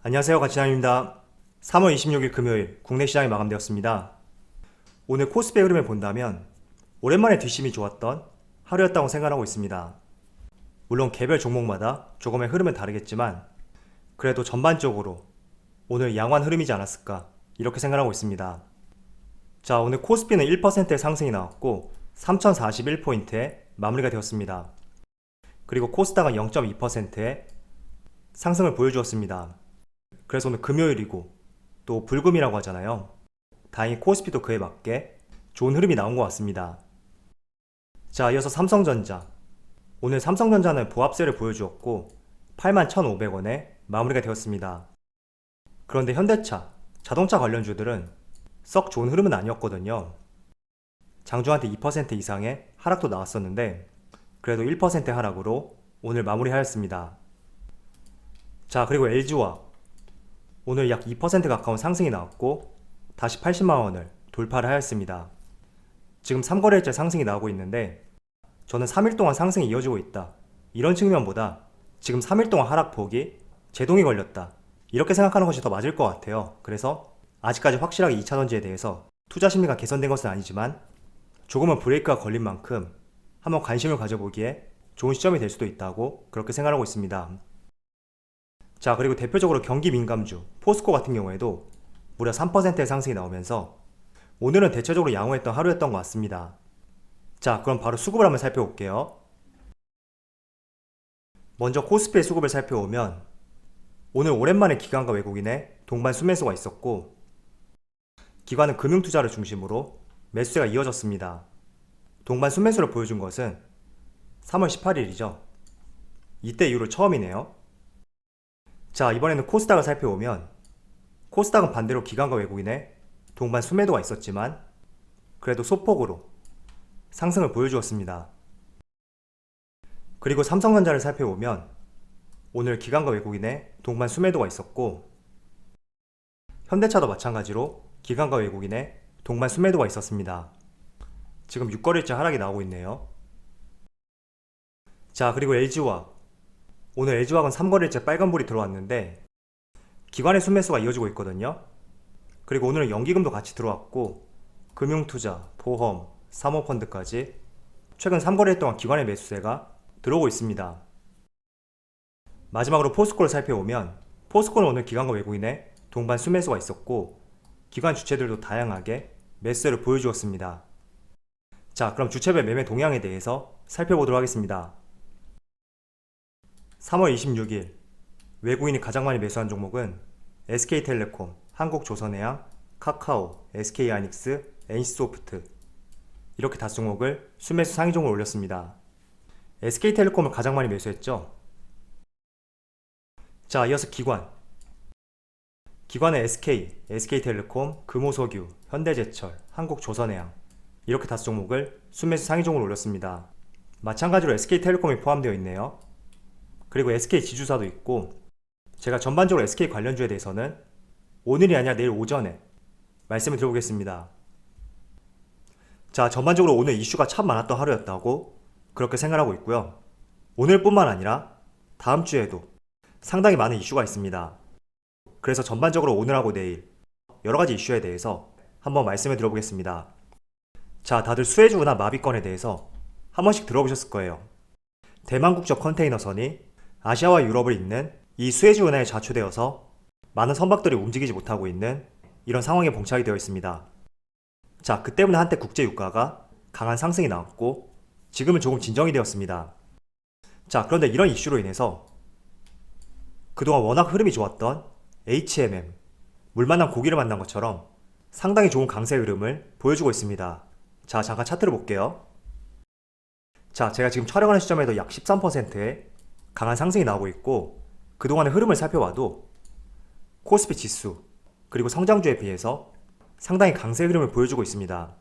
안녕하세요, 가치남입니다. 3월 26일 금요일 국내 시장이 마감되었습니다. 오늘 코스피의 흐름을 본다면 오랜만에 뒷심이 좋았던 하루였다고 생각하고 있습니다. 물론 개별 종목마다 조금의 흐름은 다르겠지만 그래도 전반적으로 오늘 양호한 흐름이지 않았을까 이렇게 생각하고 있습니다. 자, 오늘 코스피는 1%의 상승이 나왔고 3041포인트에 마무리가 되었습니다. 그리고 코스닥은 0.2%의 상승을 보여주었습니다. 그래서 오늘 금요일이고 또 불금이라고 하잖아요. 다행히 코스피도 그에 맞게 좋은 흐름이 나온 것 같습니다. 자, 이어서 삼성전자. 오늘 삼성전자는 보합세를 보여주었고 81,500원에 마무리가 되었습니다. 그런데 현대차, 자동차 관련주들은 썩 좋은 흐름은 아니었거든요. 장중한테 2% 이상의 하락도 나왔었는데 그래도 1% 하락으로 오늘 마무리하였습니다. 자, 그리고 LG화학. 오늘 약 2% 가까운 상승이 나왔고 다시 80만원을 돌파를 하였습니다. 지금 3거래일째 상승이 나오고 있는데 저는 3일 동안 상승이 이어지고 있다, 이런 측면보다 지금 3일 동안 하락폭이 제동이 걸렸다, 이렇게 생각하는 것이 더 맞을 것 같아요. 그래서 아직까지 확실하게 2차전지에 대해서 투자 심리가 개선된 것은 아니지만 조금은 브레이크가 걸린 만큼 한번 관심을 가져보기에 좋은 시점이 될 수도 있다고 그렇게 생각하고 있습니다. 자, 그리고 대표적으로 경기 민감주 포스코 같은 경우에도 무려 3%의 상승이 나오면서 오늘은 대체적으로 양호했던 하루였던 것 같습니다. 자, 그럼 바로 수급을 한번 살펴볼게요. 먼저 코스피의 수급을 살펴보면 오늘 오랜만에 기관과 외국인의 동반 순매수가 있었고 기관은 금융투자를 중심으로 매수세가 이어졌습니다. 동반 순매수를 보여준 것은 3월 18일이죠. 이때 이후로 처음이네요. 자, 이번에는 코스닥을 살펴보면 코스닥은 반대로 기관과 외국인의 동반 순매도가 있었지만 그래도 소폭으로 상승을 보여주었습니다. 그리고 삼성전자를 살펴보면 오늘 기관과 외국인의 동반 순매도가 있었고 현대차도 마찬가지로 기관과 외국인의 동반 순매도가 있었습니다. 지금 6거래일째 하락이 나오고 있네요. 자, 그리고 LG화학. 오늘 LG화학은 3거래일째 빨간불이 들어왔는데 기관의 순매수가 이어지고 있거든요. 그리고 오늘은 연기금도 같이 들어왔고 금융투자, 보험, 사모펀드까지 최근 3거래일 동안 기관의 매수세가 들어오고 있습니다. 마지막으로 포스코를 살펴보면 포스코는 오늘 기관과 외국인의 동반 순매수가 있었고 기관 주체들도 다양하게 매수세를 보여주었습니다. 자, 그럼 주체별 매매 동향에 대해서 살펴보도록 하겠습니다. 3월 26일 외국인이 가장 많이 매수한 종목은 SK텔레콤, 한국조선해양, 카카오, SK하이닉스, NC소프트, 이렇게 5종목을 순매수 상위종으로 올렸습니다. SK텔레콤을 가장 많이 매수했죠. 자, 이어서 기관은 SK, SK텔레콤, 금호석유, 현대제철, 한국조선해양, 이렇게 5종목을 순매수 상위종으로 올렸습니다. 마찬가지로 SK텔레콤이 포함되어 있네요. 그리고 SK지주사도 있고 제가 전반적으로 SK 관련주에 대해서는 오늘이 아니라 내일 오전에 말씀을 드려보겠습니다. 자, 전반적으로 오늘 이슈가 참 많았던 하루였다고 그렇게 생각하고 있고요. 오늘뿐만 아니라 다음 주에도 상당히 많은 이슈가 있습니다. 그래서 전반적으로 오늘하고 내일 여러가지 이슈에 대해서 한번 말씀을 드려보겠습니다. 자, 다들 수혜주나 마비권에 대해서 한 번씩 들어보셨을 거예요. 대만 국적 컨테이너선이 아시아와 유럽을 잇는 이 수에즈 운하에 좌초되어서 많은 선박들이 움직이지 못하고 있는 이런 상황에 봉착이 되어 있습니다. 자, 그 때문에 한때 국제 유가가 강한 상승이 나왔고 지금은 조금 진정이 되었습니다. 자, 그런데 이런 이슈로 인해서 그동안 워낙 흐름이 좋았던 HMM, 물 만난 고기를 만난 것처럼 상당히 좋은 강세 흐름을 보여주고 있습니다. 자, 잠깐 차트를 볼게요. 자, 제가 지금 촬영하는 시점에도 약 13%의 강한 상승이 나오고 있고 그동안의 흐름을 살펴봐도 코스피 지수 그리고 성장주에 비해서 상당히 강세 흐름을 보여주고 있습니다.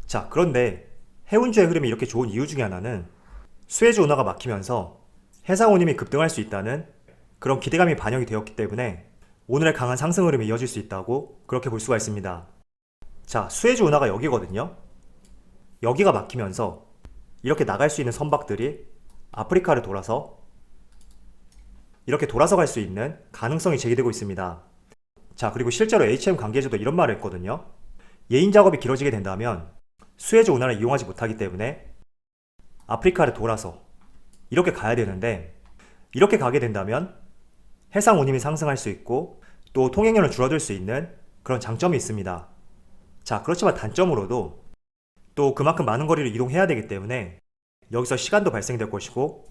자, 그런데 해운주의 흐름이 이렇게 좋은 이유 중에 하나는 수혜주 운하가 막히면서 해상 운임이 급등할 수 있다는 그런 기대감이 반영이 되었기 때문에 오늘의 강한 상승 흐름이 이어질 수 있다고 그렇게 볼 수가 있습니다. 자, 수혜주 운하가 여기거든요. 여기가 막히면서 이렇게 나갈 수 있는 선박들이 아프리카를 돌아서 이렇게 돌아서 갈 수 있는 가능성이 제기되고 있습니다. 자, 그리고 실제로 HM 관계자도 이런 말을 했거든요. 예인 작업이 길어지게 된다면 수에즈 운하를 이용하지 못하기 때문에 아프리카를 돌아서 이렇게 가야 되는데, 이렇게 가게 된다면 해상 운임이 상승할 수 있고 또 통행료는 줄어들 수 있는 그런 장점이 있습니다. 자, 그렇지만 단점으로도 또 그만큼 많은 거리를 이동해야 되기 때문에 여기서 시간도 발생될 것이고,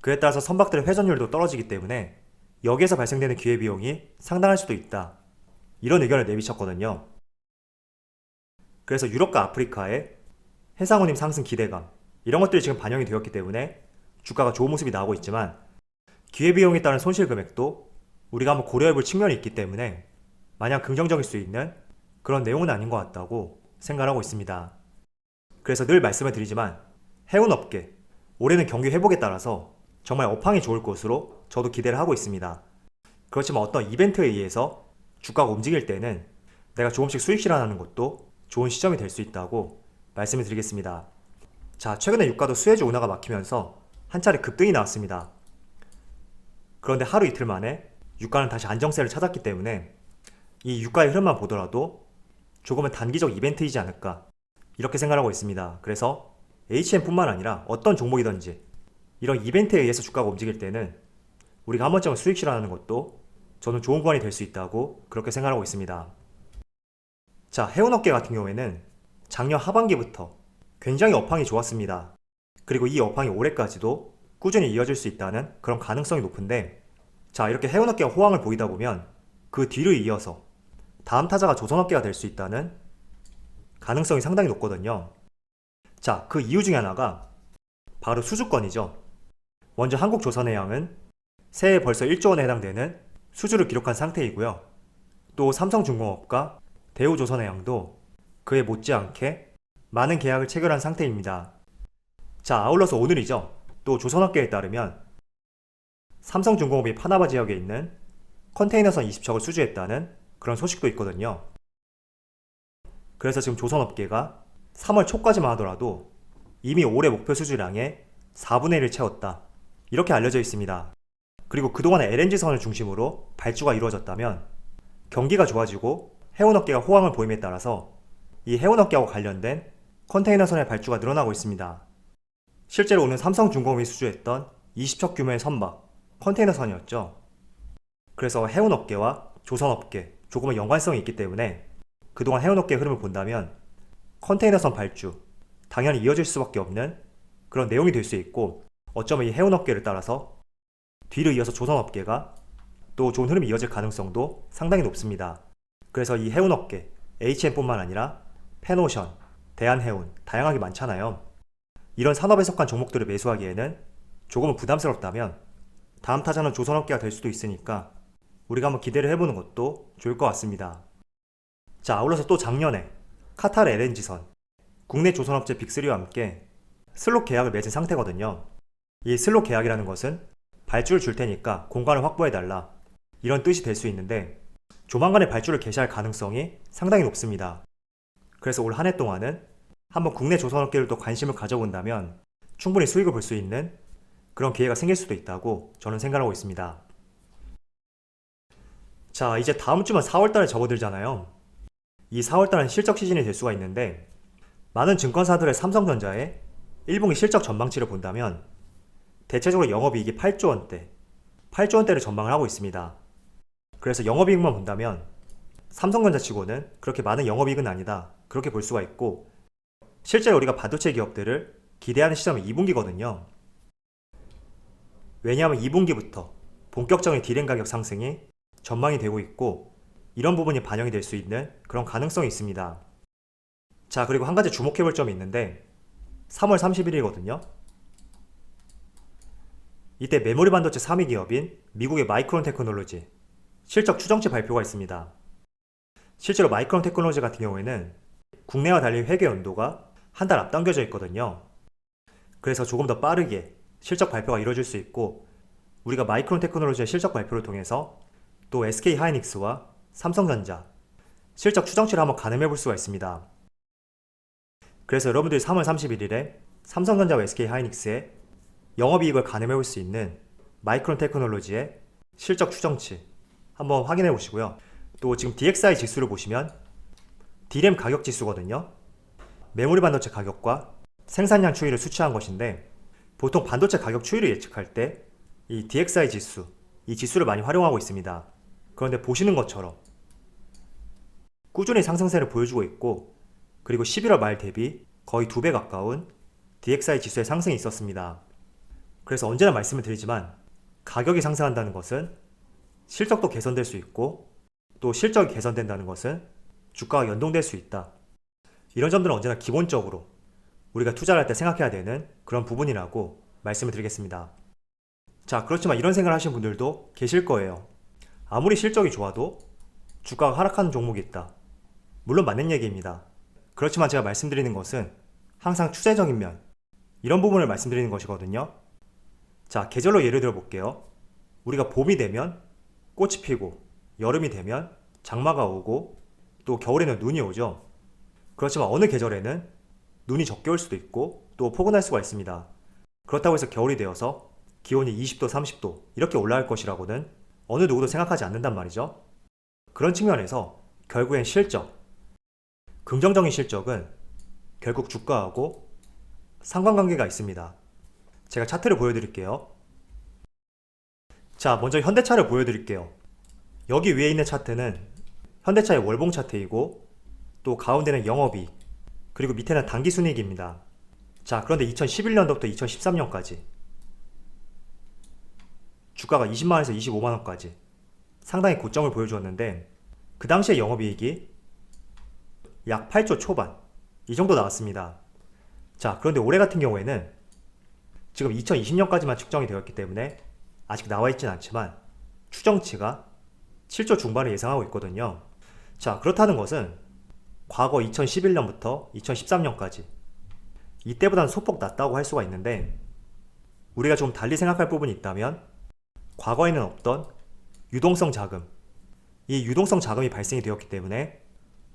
그에 따라서 선박들의 회전율도 떨어지기 때문에 여기에서 발생되는 기회비용이 상당할 수도 있다, 이런 의견을 내비쳤거든요. 그래서 유럽과 아프리카의 해상운임 상승 기대감, 이런 것들이 지금 반영이 되었기 때문에 주가가 좋은 모습이 나오고 있지만, 기회비용에 따른 손실 금액도 우리가 한번 고려해볼 측면이 있기 때문에 마냥 긍정적일 수 있는 그런 내용은 아닌 것 같다고 생각하고 있습니다. 그래서 늘 말씀을 드리지만 해운업계, 올해는 경기 회복에 따라서 정말 업황이 좋을 것으로 저도 기대를 하고 있습니다. 그렇지만 어떤 이벤트에 의해서 주가가 움직일 때는 내가 조금씩 수익 실현하는 것도 좋은 시점이 될 수 있다고 말씀을 드리겠습니다. 자, 최근에 유가도 수에즈 운하가 막히면서 한 차례 급등이 나왔습니다. 그런데 하루 이틀 만에 유가는 다시 안정세를 찾았기 때문에 이 유가의 흐름만 보더라도 조금은 단기적 이벤트이지 않을까, 이렇게 생각하고 있습니다. 그래서 HM뿐만 아니라 어떤 종목이든지 이런 이벤트에 의해서 주가가 움직일 때는 우리가 한 번쯤은 수익 실현하는 것도 저는 좋은 구간이 될 수 있다고 그렇게 생각하고 있습니다. 자, 해운업계 같은 경우에는 작년 하반기부터 굉장히 업황이 좋았습니다. 그리고 이 업황이 올해까지도 꾸준히 이어질 수 있다는 그런 가능성이 높은데, 자, 이렇게 해운업계가 호황을 보이다 보면 그 뒤를 이어서 다음 타자가 조선업계가 될 수 있다는 가능성이 상당히 높거든요. 자, 그 이유 중에 하나가 바로 수주권이죠. 먼저 한국조선해양은 새해 벌써 1조 원에 해당되는 수주를 기록한 상태이고요. 또 삼성중공업과 대우조선해양도 그에 못지않게 많은 계약을 체결한 상태입니다. 자, 아울러서 오늘이죠. 또 조선업계에 따르면 삼성중공업이 파나마 지역에 있는 컨테이너선 20척을 수주했다는 그런 소식도 있거든요. 그래서 지금 조선업계가 3월 초까지만 하더라도 이미 올해 목표 수주량의 4분의 1을 채웠다, 이렇게 알려져 있습니다. 그리고 그동안의 LNG선을 중심으로 발주가 이루어졌다면 경기가 좋아지고 해운업계가 호황을 보임에 따라서 이 해운업계하고 관련된 컨테이너선의 발주가 늘어나고 있습니다. 실제로 오늘 삼성중공업이 수주했던 20척 규모의 선박, 컨테이너선이었죠. 그래서 해운업계와 조선업계 조금은 연관성이 있기 때문에 그동안 해운업계의 흐름을 본다면 컨테이너선 발주 당연히 이어질 수밖에 없는 그런 내용이 될 수 있고, 어쩌면 이 해운업계를 따라서 뒤를 이어서 조선업계가 또 좋은 흐름이 이어질 가능성도 상당히 높습니다. 그래서 이 해운업계, HM뿐만 아니라 펜오션, 대한해운 다양하게 많잖아요. 이런 산업에 속한 종목들을 매수하기에는 조금은 부담스럽다면 다음 타자는 조선업계가 될 수도 있으니까 우리가 한번 기대를 해보는 것도 좋을 것 같습니다. 자, 아울러서 또 작년에 카타르 LNG선, 국내 조선업체 빅3와 함께 슬롯 계약을 맺은 상태거든요. 이 슬롯 계약이라는 것은 발주를 줄 테니까 공간을 확보해달라, 이런 뜻이 될 수 있는데 조만간에 발주를 개시할 가능성이 상당히 높습니다. 그래서 올 한 해 동안은 한번 국내 조선업계를 또 관심을 가져본다면 충분히 수익을 볼 수 있는 그런 기회가 생길 수도 있다고 저는 생각하고 있습니다. 자, 이제 다음 주면 4월달에 접어들잖아요. 이 4월달은 실적 시즌이 될 수가 있는데, 많은 증권사들의 삼성전자의 1분기 실적 전망치를 본다면 대체적으로 영업이익이 8조 원대, 8조 원대를 전망을 하고 있습니다. 그래서 영업이익만 본다면 삼성전자 치고는 그렇게 많은 영업이익은 아니다, 그렇게 볼 수가 있고, 실제로 우리가 반도체 기업들을 기대하는 시점이 2분기거든요. 왜냐하면 2분기부터 본격적인 디램 가격 상승이 전망이 되고 있고, 이런 부분이 반영이 될 수 있는 그런 가능성이 있습니다. 자, 그리고 한 가지 주목해볼 점이 있는데 3월 31일이거든요. 이때 메모리 반도체 3위 기업인 미국의 마이크론 테크놀로지 실적 추정치 발표가 있습니다. 실제로 마이크론 테크놀로지 같은 경우에는 국내와 달리 회계 연도가 한 달 앞당겨져 있거든요. 그래서 조금 더 빠르게 실적 발표가 이루어질 수 있고, 우리가 마이크론 테크놀로지의 실적 발표를 통해서 또 SK 하이닉스와 삼성전자 실적 추정치를 한번 가늠해 볼 수가 있습니다. 그래서 여러분들이 3월 31일에 삼성전자와 SK 하이닉스의 영업이익을 가늠해 볼 수 있는 마이크론 테크놀로지의 실적 추정치 한번 확인해 보시고요. 또 지금 DXI 지수를 보시면 D램 가격 지수거든요. 메모리 반도체 가격과 생산량 추이를 수치한 것인데, 보통 반도체 가격 추이를 예측할 때 이 DXI 지수, 이 지수를 많이 활용하고 있습니다. 그런데 보시는 것처럼 꾸준히 상승세를 보여주고 있고, 그리고 11월 말 대비 거의 2배 가까운 DXI 지수의 상승이 있었습니다. 그래서 언제나 말씀을 드리지만, 가격이 상승한다는 것은 실적도 개선될 수 있고, 또 실적이 개선된다는 것은 주가가 연동될 수 있다. 이런 점들은 언제나 기본적으로 우리가 투자를 할 때 생각해야 되는 그런 부분이라고 말씀을 드리겠습니다. 자, 그렇지만 이런 생각을 하시는 분들도 계실 거예요. 아무리 실적이 좋아도 주가가 하락하는 종목이 있다. 물론 맞는 얘기입니다. 그렇지만 제가 말씀드리는 것은 항상 추세적인 면, 이런 부분을 말씀드리는 것이거든요. 자, 계절로 예를 들어 볼게요. 우리가 봄이 되면 꽃이 피고, 여름이 되면 장마가 오고, 또 겨울에는 눈이 오죠. 그렇지만 어느 계절에는 눈이 적게 올 수도 있고 또 포근할 수가 있습니다. 그렇다고 해서 겨울이 되어서 기온이 20도, 30도 이렇게 올라갈 것이라고는 어느 누구도 생각하지 않는단 말이죠. 그런 측면에서 결국엔 실적, 긍정적인 실적은 결국 주가하고 상관관계가 있습니다. 제가 차트를 보여드릴게요. 자, 먼저 현대차를 보여드릴게요. 여기 위에 있는 차트는 현대차의 월봉 차트이고, 또 가운데는 영업이익, 그리고 밑에는 당기순이익입니다. 자, 그런데 2011년도부터 2013년까지 주가가 20만원에서 25만원까지 상당히 고점을 보여주었는데, 그 당시에 영업이익이 약 8조 초반 이 정도 나왔습니다. 자, 그런데 올해 같은 경우에는 지금 2020년까지만 측정이 되었기 때문에 아직 나와 있진 않지만 추정치가 7조 중반을 예상하고 있거든요. 자, 그렇다는 것은 과거 2011년부터 2013년까지 이때보다는 소폭 낮다고 할 수가 있는데, 우리가 좀 달리 생각할 부분이 있다면 과거에는 없던 유동성 자금, 이 유동성 자금이 발생이 되었기 때문에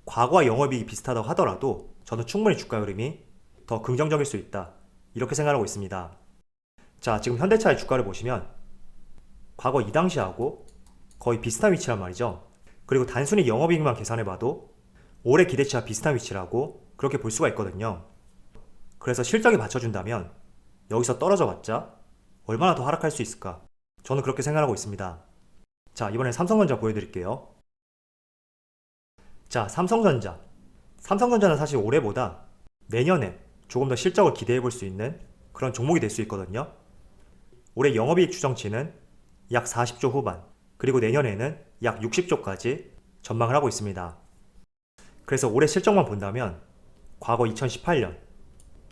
과거와 영업이익이 비슷하다고 하더라도 저는 충분히 주가 흐름이 더 긍정적일 수 있다, 이렇게 생각하고 있습니다. 자, 지금 현대차의 주가를 보시면 과거 이 당시하고 거의 비슷한 위치란 말이죠. 그리고 단순히 영업이익만 계산해봐도 올해 기대치와 비슷한 위치라고 그렇게 볼 수가 있거든요. 그래서 실적이 받쳐준다면 여기서 떨어져 봤자 얼마나 더 하락할 수 있을까, 저는 그렇게 생각하고 있습니다. 자, 이번엔 삼성전자 보여드릴게요. 자, 삼성전자는 사실 올해보다 내년에 조금 더 실적을 기대해 볼 수 있는 그런 종목이 될 수 있거든요. 올해 영업이익 추정치는 약 40조 후반, 그리고 내년에는 약 60조까지 전망을 하고 있습니다. 그래서 올해 실적만 본다면 과거 2018년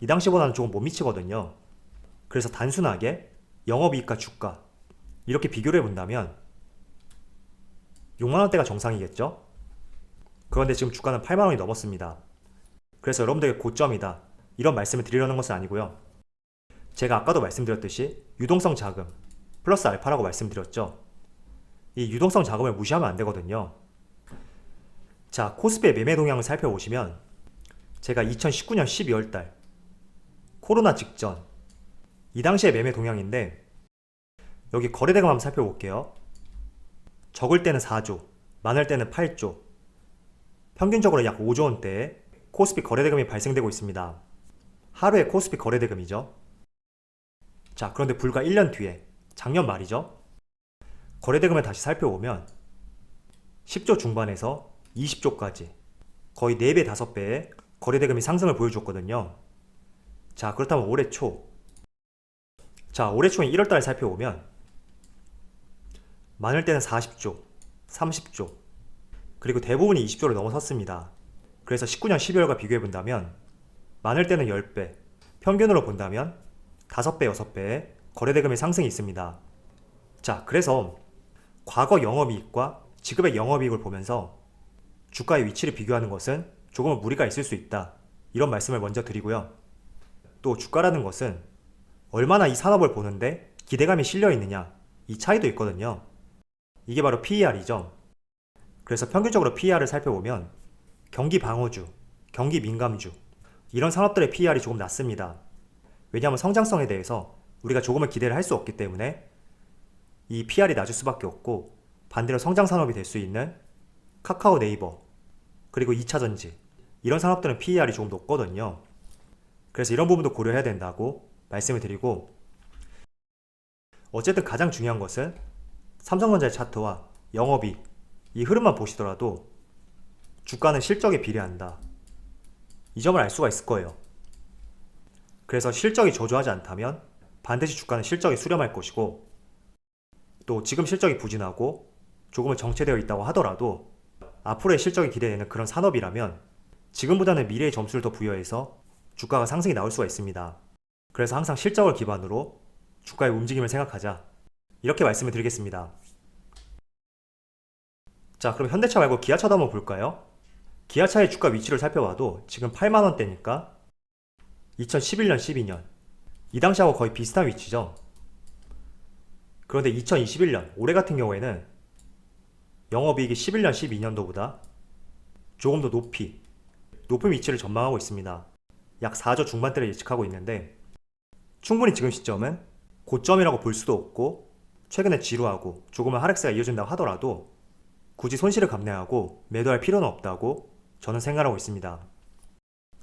이 당시보다는 조금 못 미치거든요. 그래서 단순하게 영업이익과 주가 이렇게 비교를 해본다면 6만원대가 정상이겠죠? 그런데 지금 주가는 8만원이 넘었습니다. 그래서 여러분들에게 고점이다, 이런 말씀을 드리려는 것은 아니고요. 제가 아까도 말씀드렸듯이 유동성 자금 플러스 알파라고 말씀드렸죠. 이 유동성 자금을 무시하면 안 되거든요. 자, 코스피의 매매 동향을 살펴보시면 제가 2019년 12월달 코로나 직전 이 당시의 매매 동향인데, 여기 거래대금 한번 살펴볼게요. 적을 때는 4조, 많을 때는 8조, 평균적으로 약 5조 원대의 코스피 거래대금이 발생되고 있습니다. 하루의 코스피 거래대금이죠. 자, 그런데 불과 1년 뒤에 작년 말이죠. 거래대금을 다시 살펴보면 10조 중반에서 20조까지 거의 4배, 5배의 거래대금이 상승을 보여줬거든요. 자, 그렇다면 올해 초, 자, 올해 초인 1월달에 살펴보면 많을 때는 40조, 30조, 그리고 대부분이 20조를 넘어섰습니다. 그래서 19년 12월과 비교해본다면 많을 때는 10배, 평균으로 본다면 5배, 6배의 거래대금의 상승이 있습니다. 자, 그래서 과거 영업이익과 지금의 영업이익을 보면서 주가의 위치를 비교하는 것은 조금은 무리가 있을 수 있다, 이런 말씀을 먼저 드리고요. 또 주가라는 것은 얼마나 이 산업을 보는데 기대감이 실려 있느냐, 이 차이도 있거든요. 이게 바로 PER이죠. 그래서 평균적으로 PER을 살펴보면 경기 방어주, 경기 민감주 이런 산업들의 PER이 조금 낮습니다. 왜냐하면 성장성에 대해서 우리가 조금은 기대를 할 수 없기 때문에 이 PR이 낮을 수밖에 없고, 반대로 성장 산업이 될 수 있는 카카오, 네이버, 그리고 2차전지, 이런 산업들은 PER이 조금 높거든요. 그래서 이런 부분도 고려해야 된다고 말씀을 드리고, 어쨌든 가장 중요한 것은 삼성전자의 차트와 영업이익, 이 흐름만 보시더라도 주가는 실적에 비례한다, 이 점을 알 수가 있을 거예요. 그래서 실적이 저조하지 않다면 반드시 주가는 실적이 수렴할 것이고, 또 지금 실적이 부진하고 조금은 정체되어 있다고 하더라도 앞으로의 실적이 기대되는 그런 산업이라면 지금보다는 미래의 점수를 더 부여해서 주가가 상승이 나올 수가 있습니다. 그래서 항상 실적을 기반으로 주가의 움직임을 생각하자, 이렇게 말씀을 드리겠습니다. 자, 그럼 현대차 말고 기아차도 한번 볼까요? 기아차의 주가 위치를 살펴봐도 지금 8만원대니까 2011년, 12년 이 당시하고 거의 비슷한 위치죠. 그런데 2021년 올해 같은 경우에는 영업이익이 11년, 12년도보다 조금 더 높은 위치를 전망하고 있습니다. 약 4조 중반대를 예측하고 있는데, 충분히 지금 시점은 고점이라고 볼 수도 없고, 최근에 지루하고 조금은 하락세가 이어진다고 하더라도 굳이 손실을 감내하고 매도할 필요는 없다고 저는 생각하고 있습니다.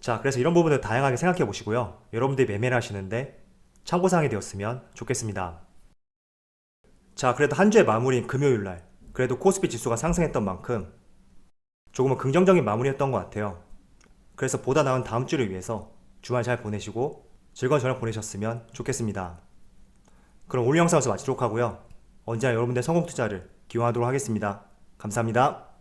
자, 그래서 이런 부분을 다양하게 생각해 보시고요. 여러분들이 매매를 하시는데 참고사항이 되었으면 좋겠습니다. 자, 그래도 한 주의 마무리인 금요일날 그래도 코스피 지수가 상승했던 만큼 조금은 긍정적인 마무리였던 것 같아요. 그래서 보다 나은 다음 주를 위해서 주말 잘 보내시고 즐거운 저녁 보내셨으면 좋겠습니다. 그럼 오늘 영상에서 마치도록 하고요. 언제나 여러분들의 성공 투자를 기원하도록 하겠습니다. 감사합니다.